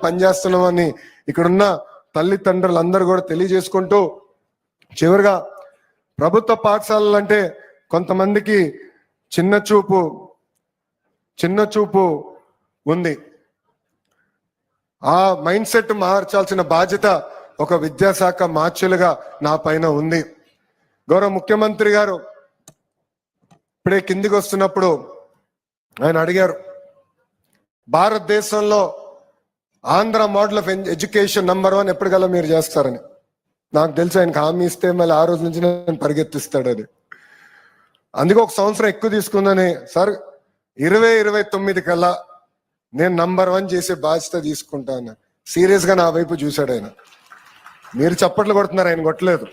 పనిచేస్తున్నామని ఇక్కడున్న తల్లిదండ్రులందరూ కూడా తెలియజేసుకుంటూ, చివరిగా ప్రభుత్వ పాఠశాలలు అంటే కొంతమందికి చిన్న చూపు ఉంది. ఆ మైండ్ సెట్ మార్చాల్సిన బాధ్యత ఒక విద్యాశాఖ మార్చులుగా నా పైన ఉంది. గౌరవ ముఖ్యమంత్రి గారు ఇప్పుడే కిందికి వస్తున్నప్పుడు ఆయన అడిగారు, భారతదేశంలో Andhra model of education number 1 ఎప్పటికల్లా మీరు చేస్తారని. నాకు తెలిసి ఆయనకు హామీ ఇస్తే మళ్ళీ ఆ రోజు నుంచి నేను పరిగెత్తిస్తాడు అది. అందుకే ఒక సంవత్సరం ఎక్కువ తీసుకుందని, సార్ 2029 కల్లా నేను నంబర్ 1 చేసే బాధ్యత తీసుకుంటాను. సీరియస్ గా నా వైపు చూశాడు ఆయన. మీరు చప్పట్లు కొడుతున్నారు, ఆయన కొట్టలేదు.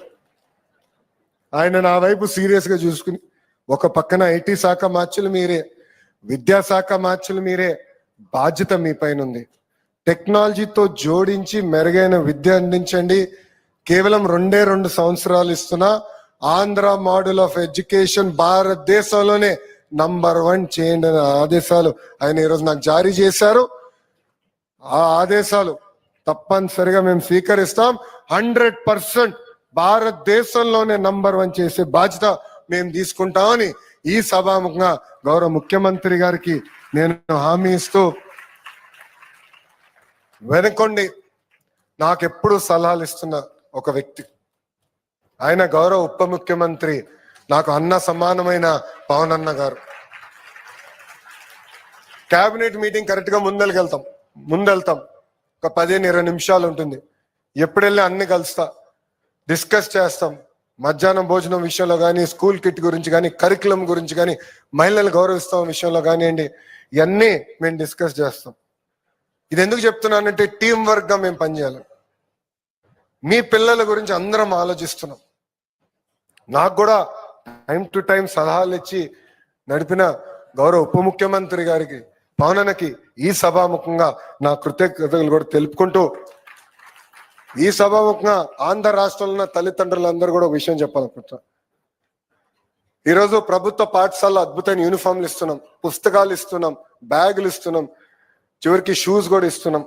ఆయన నా వైపు సీరియస్ గా చూసుకుని, ఒక పక్కన ఐటీ శాఖ మార్చులు మీరే, విద్యాశాఖ మార్చులు మీరే, బాధ్యత మీ పైన ఉంది. టెక్నాలజీతో జోడించి మెరుగైన విద్య అందించండి. కేవలం 2 సంవత్సరాలు ఇస్తున్నా ఆంధ్ర మోడల్ ఆఫ్ ఎడ్యుకేషన్ భారతదేశంలోనే నంబర్ 1 చేయండి అనే ఆదేశాలు ఆయన ఈరోజు నాకు జారీ చేశారు. ఆ ఆదేశాలు తప్పనిసరిగా మేము స్వీకరిస్తాం. 100% భారతదేశంలోనే నంబర్ 1 చేసే బాధ్యత మేము తీసుకుంటామని ఈ సభాముఖంగా గౌరవ ముఖ్యమంత్రి గారికి నేను హామీ ఇస్తూ, వెనుకొండి నాకెప్పుడు సలహాలు ఇస్తున్న ఒక వ్యక్తి, ఆయన గౌరవ ఉప ముఖ్యమంత్రి, నాకు అన్న సమానమైన పవన్ అన్న గారు. కేబినెట్ మీటింగ్ కరెక్ట్ గా ముందెళ్తాం. ఒక 15-20 నిమిషాలు ఉంటుంది. ఎప్పుడెళ్ళి అన్ని కలుస్తా, డిస్కస్ చేస్తాం. మధ్యాహ్నం భోజనం విషయంలో కానీ, స్కూల్ కిట్ గురించి కానీ, కరికులం గురించి కానీ, మహిళలు గౌరవిస్తాం విషయంలో కానివ్వండి, ఇవన్నీ మేము డిస్కస్ చేస్తాం. ఇది ఎందుకు చెప్తున్నానంటే టీం వర్క్ గా మేము పనిచేయాలి. మీ పిల్లల గురించి అందరం ఆలోచిస్తున్నాం. నాకు కూడా టైం టు టైం సలహాలు ఇచ్చి నడిపిన గౌరవ ఉప ముఖ్యమంత్రి గారికి, పవనన్నకి ఈ సభాముఖంగా నా కృతజ్ఞతలు కూడా తెలుపుకుంటూ, ఈ సభాముఖంగా ఆంధ్ర రాష్ట్రంలో ఉన్న తల్లిదండ్రులందరూ కూడా ఒక విషయం చెప్పాలనుకుంటున్నా. ఈరోజు ప్రభుత్వ పాఠశాలలో అద్భుతమైన యూనిఫామ్లు ఇస్తున్నాం, పుస్తకాలు ఇస్తున్నాం, బ్యాగులు ఇస్తున్నాం, చివరికి షూస్ కూడా ఇస్తున్నాం.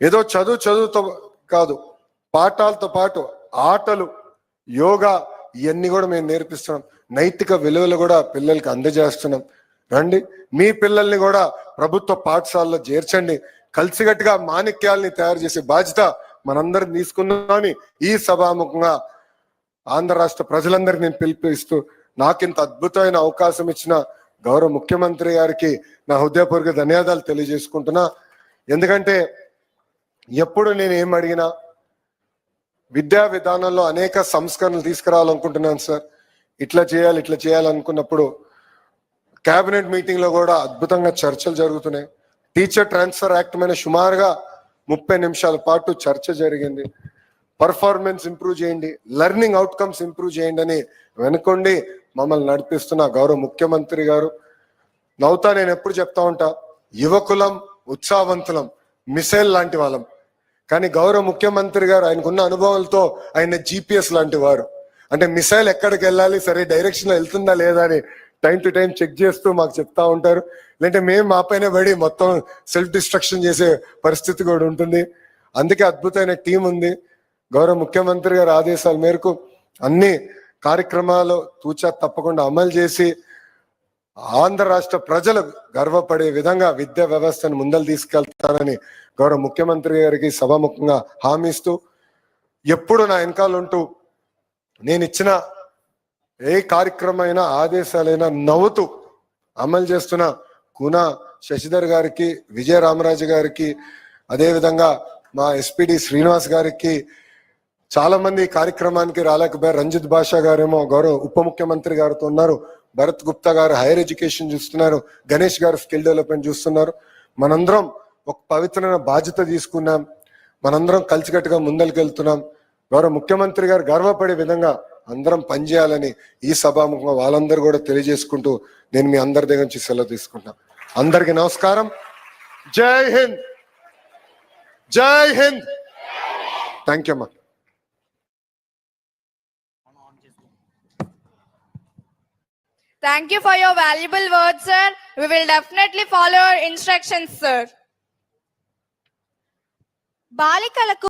ఏదో చదువుతో కాదు, పాఠాలతో పాటు ఆటలు, యోగా, ఇవన్నీ కూడా మేము నేర్పిస్తున్నాం. నైతిక విలువలు కూడా పిల్లలకి అందజేస్తున్నాం. రండి, మీ పిల్లల్ని కూడా ప్రభుత్వ పాఠశాలలో చేర్చండి. కలిసిగట్టుగా మాణిక్యాలని తయారు చేసే బాధ్యత మనందరం తీసుకున్నామని ఈ సభాముఖంగా ఆంధ్ర రాష్ట్ర ప్రజలందరికీ నేను పిలుపునిస్తూ, నాకింత అద్భుతమైన అవకాశం ఇచ్చిన గౌరవ ముఖ్యమంత్రి గారికి నా హృదయపూర్వక ధన్యవాదాలు తెలియజేసుకుంటున్నా. ఎందుకంటే ఎప్పుడు నేను ఏం అడిగినా విద్యా విధానంలో అనేక సంస్కరణలు తీసుకురావాలనుకుంటున్నాను సార్. ఇట్లా చేయాలనుకున్నప్పుడు కేబినెట్ మీటింగ్ లో కూడా అద్భుతంగా చర్చలు జరుగుతున్నాయి. టీచర్ ట్రాన్స్ఫర్ యాక్ట్ మీద సుమారుగా 30 నిమిషాల పాటు చర్చ జరిగింది. పర్ఫార్మెన్స్ ఇంప్రూవ్ చేయండి, లెర్నింగ్ అవుట్కమ్స్ ఇంప్రూవ్ చేయండి అని వెనుకొండి మమ్మల్ని నడిపిస్తున్న గౌరవ ముఖ్యమంత్రి గారు. నవ్వుతా నేను ఎప్పుడు చెప్తా ఉంటా, యువకులం, ఉత్సాహవంతులం, మిసైల్ లాంటి వాళ్ళం. కానీ గౌరవ ముఖ్యమంత్రి గారు ఆయనకున్న అనుభవాలతో ఆయన GPS లాంటి వారు. అంటే మిసైల్ ఎక్కడికి వెళ్ళాలి, సరే డైరెక్షన్ లో వెళ్తుందా లేదా అని టైం టు టైం చెక్ చేస్తూ మాకు చెప్తా ఉంటారు. లేదంటే మేము మా పైన పడి మొత్తం సెల్ఫ్ డిస్ట్రక్షన్ చేసే పరిస్థితి కూడా ఉంటుంది. అందుకే అద్భుతమైన టీం ఉంది. గౌరవ ముఖ్యమంత్రి గారి ఆదేశాల మేరకు అన్ని కార్యక్రమాలు తూచా తప్పకుండా అమలు చేసి ఆంధ్ర రాష్ట్ర ప్రజలు గర్వపడే విధంగా విద్యా వ్యవస్థను ముందలు తీసుకెళ్తానని గౌరవ ముఖ్యమంత్రి గారికి సభాముఖంగా హామీ ఇస్తూ, ఎప్పుడు నా వెనకాల ఉంటూ నేను ఇచ్చిన ఏ కార్యక్రమమైనా ఆదేశాలైనా నవ్వుతూ అమలు చేస్తున్న కూనా శశిధర్ గారికి, విజయ రామరాజు గారికి, అదేవిధంగా మా SPD శ్రీనివాస్ గారికి, చాలా మంది కార్యక్రమానికి రాలేకపోయారు. రంజిత్ బాషా గారేమో గౌరవ ఉప ముఖ్యమంత్రి గారితో ఉన్నారు, భరత్ గుప్తా గారు హైయర్ ఎడ్యుకేషన్ చూస్తున్నారు, గణేష్ గారు స్కిల్ డెవలప్మెంట్ చూస్తున్నారు. మనందరం ఒక పవిత్రమైన బాధ్యత తీసుకున్నాం, మనందరం కలిసికట్టుగా ముందరికి గౌరవ ముఖ్యమంత్రి గారు గర్వపడే విధంగా అందరం పనిచేయాలని ఈ సభాముఖంగా వాళ్ళందరూ కూడా తెలియజేసుకుంటూ నేను మీ అందరి దగ్గర నుంచి సెలవు తీసుకుంటాను. అందరికీ నమస్కారం. జై హింద్, జై హింద్. థ్యాంక్ యూ అమ్మా. Thank you for your valuable words, sir. We will definitely follow your instructions, sir. బాలికలకు